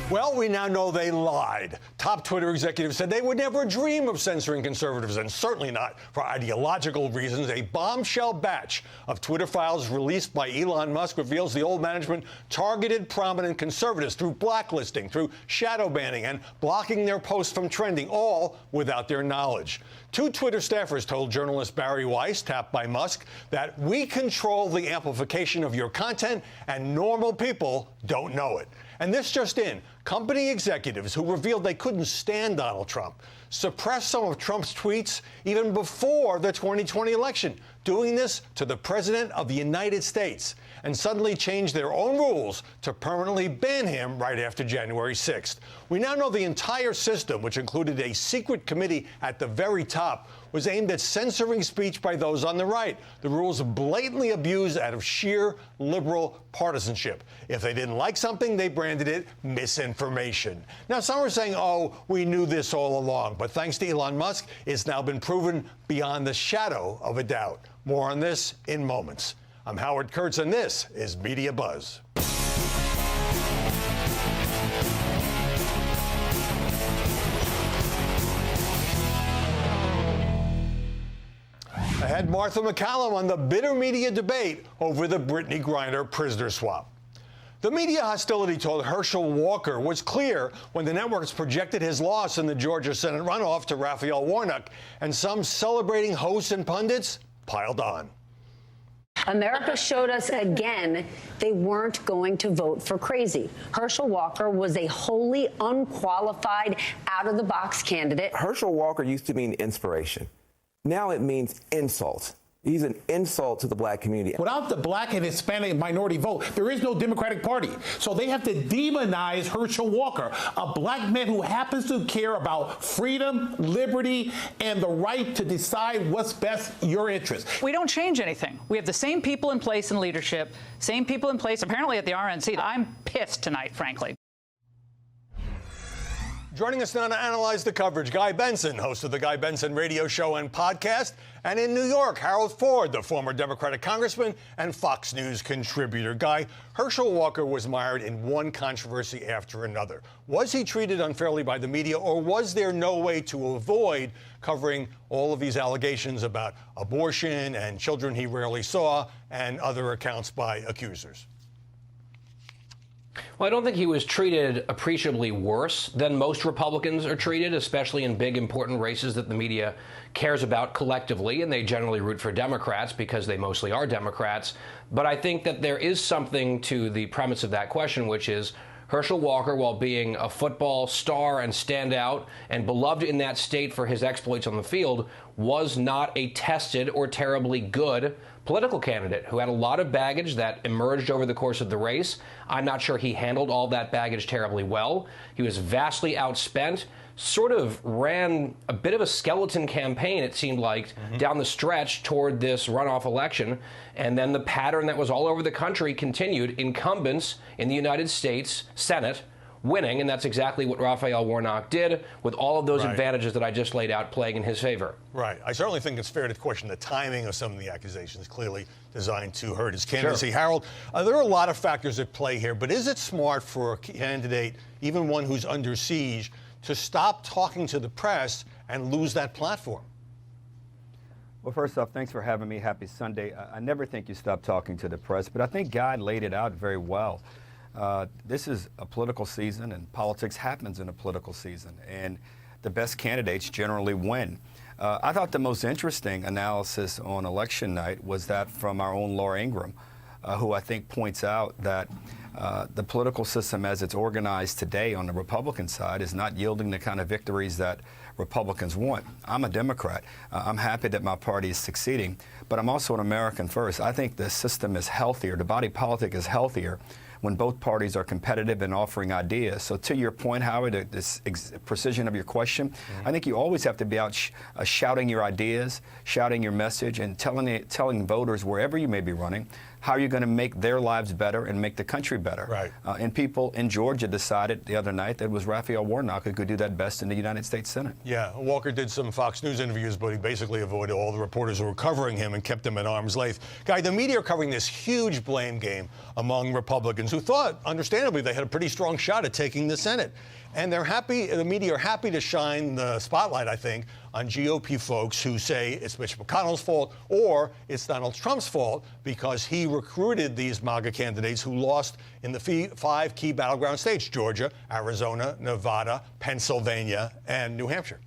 Well, we now know they lied. Top Twitter executives said they would never dream of censoring conservatives, and certainly not for ideological reasons. A bombshell batch of Twitter files released by Elon Musk reveals the old management targeted prominent conservatives through blacklisting, through shadow banning, and blocking their posts from trending, all without their knowledge. Two Twitter staffers told journalist Barry Weiss, tapped by Musk, that we control the amplification of your content and normal people don't know it. And this just in, company executives who revealed they couldn't stand Donald Trump suppressed some of Trump's tweets even before the 2020 election, doing this to the President of the United States, and suddenly changed their own rules to permanently ban him right after January 6th. We now know the entire system, which included a secret committee at the very top, was aimed at censoring speech by those on the right. The rules blatantly abused out of sheer liberal partisanship. If they didn't like something, they branded it misinformation. Now, some are saying, oh, we knew this all along. But thanks to Elon Musk, it's now been proven beyond the shadow of a doubt. More on this in moments. I'm Howard Kurtz, and this is Media Buzz. Ahead, Martha McCallum on the bitter media debate over the Brittany Griner prisoner swap. The media hostility toward Herschel Walker was clear when the networks projected his loss in the Georgia Senate runoff to Raphael Warnock, and some celebrating hosts and pundits piled on. America showed us again they weren't going to vote for crazy. Herschel Walker was a wholly unqualified, out-of-the-box candidate. Herschel Walker used to mean inspiration. Now it means insult. He's an insult to the black community. Without the black and Hispanic minority vote, there is no Democratic Party. So they have to demonize Herschel Walker, a black man who happens to care about freedom, liberty, and the right to decide what's best your interest. We don't change anything. We have the same people in place in leadership, same people in place apparently at the RNC. I'm pissed tonight, frankly. Joining us now to analyze the coverage, Guy Benson, host of the Guy Benson radio show and podcast. And in New York, Harold Ford, the former Democratic congressman and Fox News contributor. Guy, Herschel Walker was mired in one controversy after another. Was he treated unfairly by the media, or was there no way to avoid covering all of these allegations about abortion and children he rarely saw and other accounts by accusers? Well, I don't think he was treated appreciably worse than most Republicans are treated, especially in big, important races that the media cares about collectively, and they generally root for Democrats because they mostly are Democrats. But I think that there is something to the premise of that question, which is Herschel Walker, while being a football star and standout and beloved in that state for his exploits on the field, was not a tested or terribly good political candidate who had a lot of baggage that emerged over the course of the race. I'm not sure he handled all that baggage terribly well. He was vastly outspent, sort of ran a bit of a skeleton campaign, it seemed like, down the stretch toward this runoff election. And then the pattern that was all over the country continued. Incumbents in the United States Senate winning, and that's exactly what Raphael Warnock did, with all of those advantages that I just laid out playing in his favor. Right. I certainly think it's fair to question the timing of some of the accusations, clearly designed to hurt his candidacy. Sure. Harold, there are a lot of factors at play here, but is it smart for a candidate, even one who's under siege, to stop talking to the press and lose that platform? Well, first off, thanks for having me. Happy Sunday. I never think you stop talking to the press, but I think Guy laid it out very well. This is a political season, and politics happens in a political season, and the best candidates generally win. I thought the most interesting analysis on election night was that from our own Laura Ingraham, who I think points out that the political system as it's organized today on the Republican side is not yielding the kind of victories that Republicans want. I'm a Democrat. I'm happy that my party is succeeding, but I'm also an American first. I think the system is healthier. The body politic is healthier when both parties are competitive and offering ideas. So to your point, Howard, this precision of your question, I think you always have to be out shouting your ideas, shouting your message, and telling voters wherever you may be running how you're going to make their lives better and make the country better. Right. And people in Georgia decided the other night that it was Raphael Warnock who could do that best in the United States Senate. Yeah, Walker did some Fox News interviews, but he basically avoided all the reporters who were covering him and kept him at arm's length. Guy, the media are covering this huge blame game among Republicans Republicans who thought, understandably, they had a pretty strong shot at taking the Senate. And they're happy, the media are happy to shine the spotlight, I think, on GOP folks who say it's Mitch McConnell's fault or it's Donald Trump's fault because he recruited these MAGA candidates who lost in the 5 key battleground states: Georgia, Arizona, Nevada, Pennsylvania, and New Hampshire.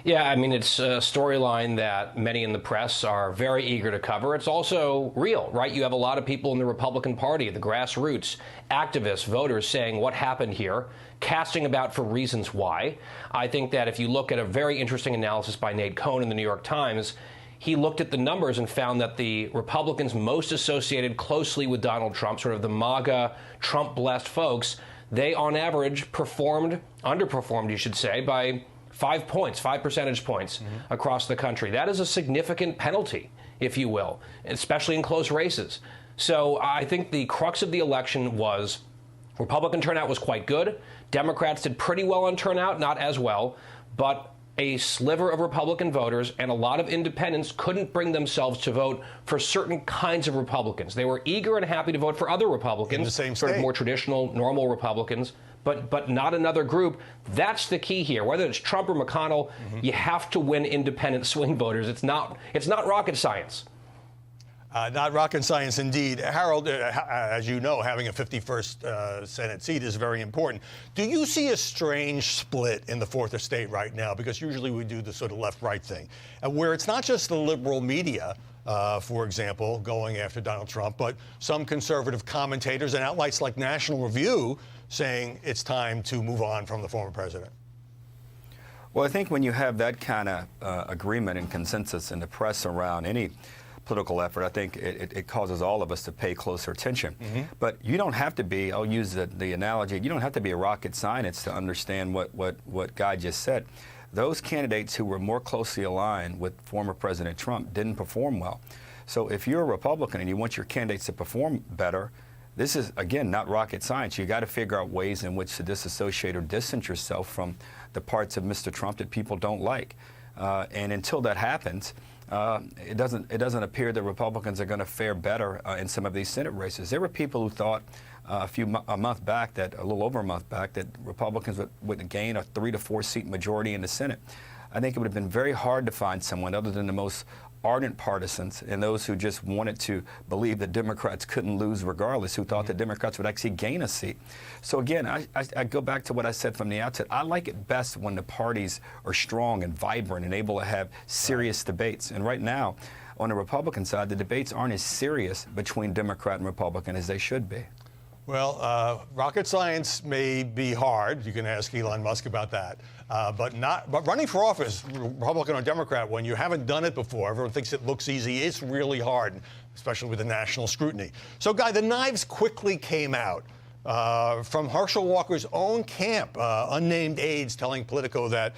Yeah, I mean, it's a storyline that many in the press are very eager to cover. It's also real, right? You have a lot of people in the Republican Party, the grassroots, activists, voters saying what happened here, casting about for reasons why. I think that if you look at a very interesting analysis by Nate Cohn in the New York Times, he looked at the numbers and found that the Republicans most associated closely with Donald Trump, sort of the MAGA, Trump-blessed folks, they on average underperformed, you should say, by 5 percentage points across the country. That is a significant penalty, if you will, especially in close races. So I think the crux of the election was Republican turnout was quite good. Democrats did pretty well on turnout, not as well, but a sliver of Republican voters and a lot of independents couldn't bring themselves to vote for certain kinds of Republicans. They were eager and happy to vote for other Republicans, in the same sort of state. more traditional, normal Republicans, but not another group. That's the key here. Whether it's Trump or McConnell, you have to win independent swing voters. It's not rocket science. Not rocket science, indeed. Harold, as you know, having a 51st Senate seat is very important. Do you see a strange split in the 4th estate right now? Because usually we do the sort of left-right thing, where it's not just the liberal media, for example, going after Donald Trump, but some conservative commentators and outlets like National Review saying it's time to move on from the former president. Well, I think when you have that kind of agreement and consensus in the press around any political effort, I think it causes all of us to pay closer attention. But you don't have to be, I'll use the analogy, you don't have to be a rocket scientist to understand what Guy just said. Those candidates who were more closely aligned with former President Trump didn't perform well. So if you're a Republican and you want your candidates to perform better, this is, again, not rocket science. You got to figure out ways in which to disassociate or distance yourself from the parts of Mr. Trump that people don't like. And until that happens, it doesn't appear that Republicans are going to fare better in some of these Senate races. There were people who thought a little over a month back, that Republicans would gain a 3 to 4 seat majority in the Senate. I think it would have been very hard to find someone other than the most ardent partisans and those who just wanted to believe that Democrats couldn't lose regardless, who thought that Democrats would actually gain a seat. So again, I go back to what I said from the outset. I like it best when the parties are strong and vibrant and able to have serious debates. And right now, on the Republican side, the debates aren't as serious between Democrat and Republican as they should be. Well, rocket science may be hard. You can ask Elon Musk about that. But running for office, Republican or Democrat, when you haven't done it before, everyone thinks it looks easy. It's really hard, especially with the national scrutiny. So, Guy, the knives quickly came out from Herschel Walker's own camp, unnamed aides telling Politico that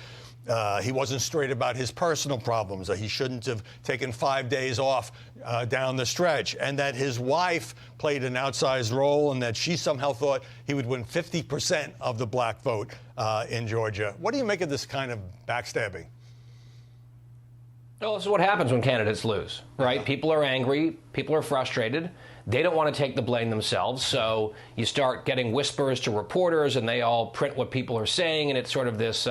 he wasn't straight about his personal problems, that he shouldn't have taken 5 days off down the stretch, and that his wife played an outsized role and that she somehow thought he would win 50% of the black vote in Georgia. What do you make of this kind of backstabbing? Well, this is what happens when candidates lose, right? People are angry. People are frustrated. They don't want to take the blame themselves. So you start getting whispers to reporters and they all print what people are saying. And it's sort of this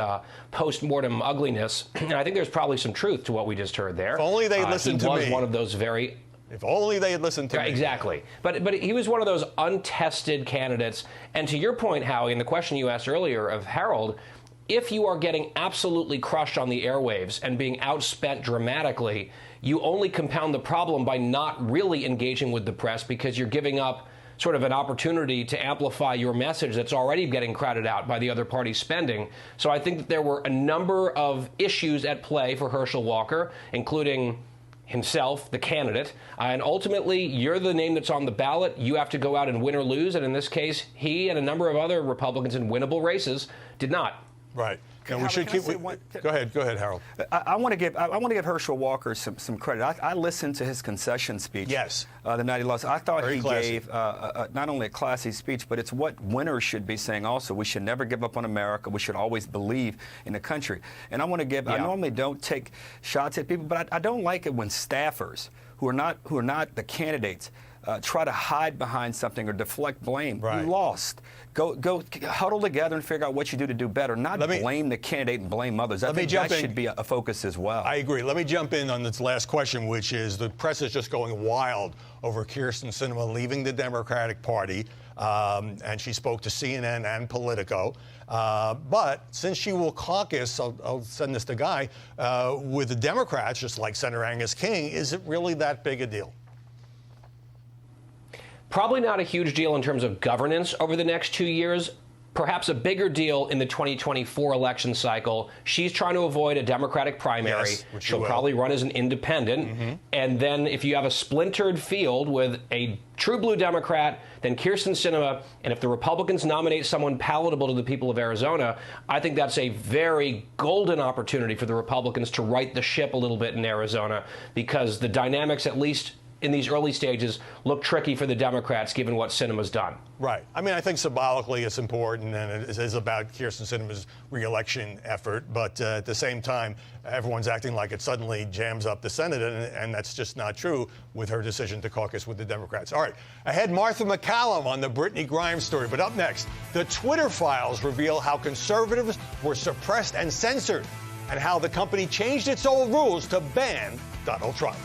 post-mortem ugliness. And I think there's probably some truth to what we just heard there. If only they listened to me. He was one of those very... If only they had listened to me. Exactly. But he was one of those untested candidates. And to your point, Howie, and the question you asked earlier of Harold, if you are getting absolutely crushed on the airwaves and being outspent dramatically, you only compound the problem by not really engaging with the press because you're giving up sort of an opportunity to amplify your message that's already getting crowded out by the other party's spending. So I think that there were a number of issues at play for Herschel Walker, including himself, the candidate, and ultimately you're the name that's on the ballot. You have to go out and win or lose, and in this case, he and a number of other Republicans in winnable races did not. Right. And we should keep. Go ahead, Harold. I want to give Herschel Walker some credit. I listened to his concession speech. Yes. The night he lost. I thought Very he classy. gave not only a classy speech, but it's what winners should be saying. Also, we should never give up on America. We should always believe in the country. And I want to give. I normally don't take shots at people, but I don't like it when staffers who are not the candidates try to hide behind something or deflect blame. Right. You lost. Go huddle together and figure out what you do to do better. Not blame the candidate and blame others. I think that should be a focus as well. I agree. Let me jump in on this last question, which is the press is just going wild over Kyrsten Sinema leaving the Democratic Party. And she spoke to CNN and Politico. But since she will caucus, I'll send this to Guy, with the Democrats, just like Senator Angus King, is it really that big a deal? Probably not a huge deal in terms of governance over the next 2 years. Perhaps a bigger deal in the 2024 election cycle. She's trying to avoid a Democratic primary. Yes, which she'll probably run as an independent. Mm-hmm. And then if you have a splintered field with a true blue Democrat, then Kyrsten Sinema, and if the Republicans nominate someone palatable to the people of Arizona, I think that's a very golden opportunity for the Republicans to right the ship a little bit in Arizona, because the dynamics, at least in these early stages, look tricky for the Democrats, given what Sinema's done. Right. I mean, I think symbolically it's important, and it is about Kyrsten Sinema's re-election effort. But at the same time, everyone's acting like it suddenly jams up the Senate, and that's just not true with her decision to caucus with the Democrats. All right. Ahead, Martha McCallum on the Brittany Grimes story. But up next, the Twitter files reveal how conservatives were suppressed and censored, and how the company changed its own rules to ban Donald Trump.